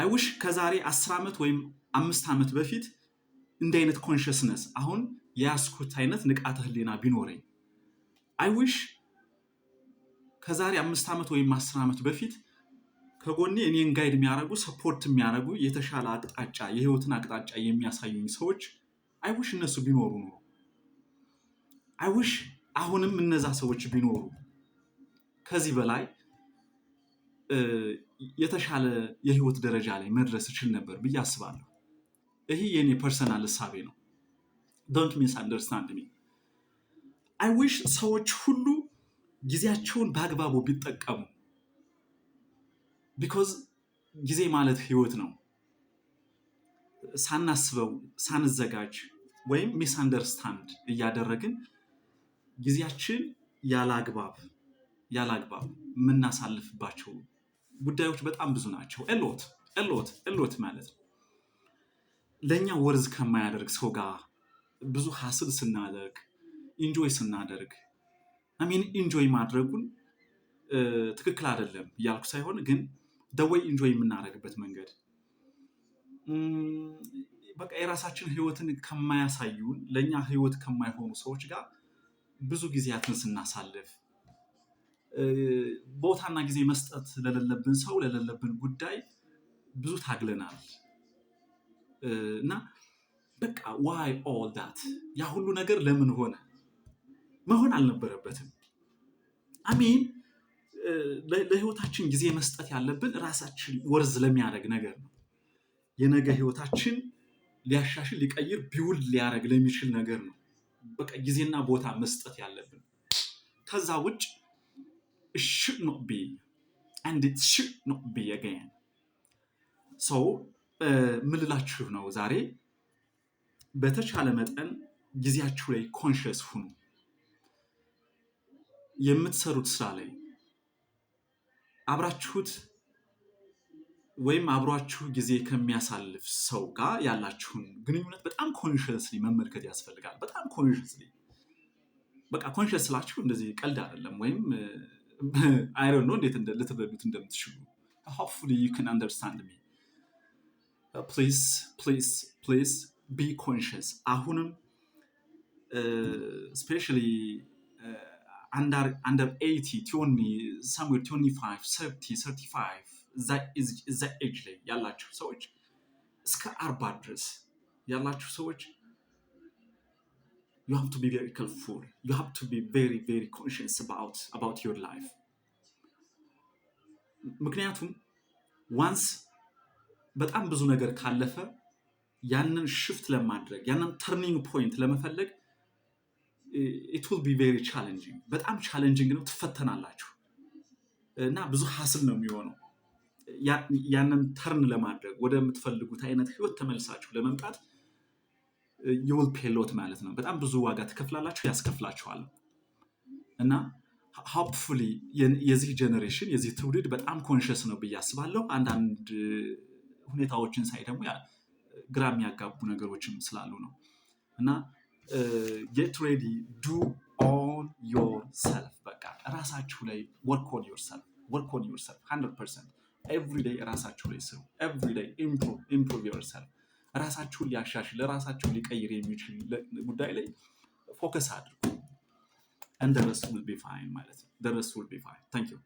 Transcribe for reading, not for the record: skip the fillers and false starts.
I wish ከዛሬ 10 ዓመት ወይም 5 ዓመት በፊት እንደ አይነት ኮንሽስነስ አሁን ያስኩት አይነት ንቃተ ህሊና ቢኖረኝ I wish ከዛሬ 5 ዓመት ወይም 10 ዓመት በፊት ከጎኔ እኔን ጋይድ የሚያረጉ ሰፖርት የሚያረጉ የተሻለ አቅጣጫ የህይወትን አቅጣጫ የሚያሳዩኝ ሰዎች I wish እነሱ ቢኖሩ ነው I wish አሁንም እነዛ ሰዎች ቢኖሩ ከዚህ በላይ የተሻለ የህይወት ደረጃ ላይ መድረስ እችል ነበር ብዬ አስባለሁ ይሄ የኔ ፐርሰናል ሐሳቤ ነው don't misunderstand me I wish ሰዎች ሁሉ ጊዜያቸውን በአግባቡ ቢጠቀሙ because ጊዜ ማለት ህይወት ነው ሳናስበው ሳንዘጋጅ ወይም misunderstand እያደረግን ጊዜያችን ያላግባብ ምናሳልፍባቸው ጉዳዮች በጣም ብዙ ናቸው እሎት ማለት ነው ለኛ ወርዝ ከማያደርግ ሰው ጋር ብዙ ሐስል ስናደርግ ኢንጆይ ስናደርግ ኢንጆይ ማድረጉን ትክክል አይደለም ያልኩ ሳይሆን ግን the way ኢንጆይ የምናደርግበት መንገድ በቃ የራሳችን ህይወትን ከማያሳዩን ለኛ ህይወት ከማይሆኑ ሰዎች ጋር ብዙ ጊዜያትን ስናሳልፍ ቦታና ጊዜ መስጠት ለሌለብን ሰው ለሌለብን ጉዳይ ብዙ ታግለናል እና በቃ why all that ያ ሁሉ ነገር ለምን ሆነ መሆን አልነበረበትም ለህይወታችን ጊዜ መስጠት ያለብን ራሳችን ወርዝ ለሚያደርግ ነገር ነው የነገ ህይወታችን ሊያሻሽል ሊቀይር ቢውል ሊያረግ ለሚችል ነገር ነው በቃ ጊዜና ቦታ መስጠት ያለብን ከዛ ውጭ it should not be and it should not be again so ምልላችሁ ነው ዛሬ በተቻለ መጠን ጊዜያችሁ ላይ ኮንሺየስ ሁኑ የምትሰሩት ስራ ላይ አብራችሁት ወይም አብሯችሁ ጊዜ ከሚያሳልፍ ሰው ጋር ያላችሁን ግንኙነት በጣም ኮንሺየስሊ መመልከት ያስፈልጋል በጣም ኮንሺየስሊ በቃ ኮንሺየስ ስላችሁ እንደዚህ ቀልድ አይደለም ወይም I don't know እንዴት ልትረዱት እንደምትችሉ hopefully you can understand me please be conscious አሁንም especially under 80 20 somewhere 25 30 35 that age ላይ ያላችሁ ሰዎች እስከ 40 ድረስ ያላችሁ ሰዎች you have to be very careful you have to be very very conscious about your life ምክንያቱም once በጣም ብዙ ነገር ካለፈ ያንን shift ለማድረግ ያንን turning point ለመፈለግ it will be very challenging በጣም challenging ነው ትፈተናላችሁ እና ብዙ ሐስል ነው የሚሆነው ያንን ተርን ለማድረግ ወደምትፈልጉት አይነት ህይወት ተመልሳችሁ ለመምጣት you will pay a lot ማለት ነው በጣም ብዙ ዋጋ ትከፍላላችሁ ያስከፍላችኋል እና hopefully የዚህ ጀነሬሽን የዚህ ትውልድ በጣም ኮንሺየስ ነው በያስባለሁ አንዳንድ ሁኔታዎችን ሳይ ደግሞ ግራ የሚያጋቡ ነገሮችም ስላሉ ነው እና get ready do on yourself በቃ ራሳችሁ ላይ work on yourself 100% every day ራሳችሁ ላይ ስሩ every day improve yourself ራሳችሁን ሊያሻሽል ለራሳችሁ ሊቀይር የሚችል ጉዳይ ላይ ፎከስ አድርጉ and the rest will be fine ማለት ነው the rest will be fine thank you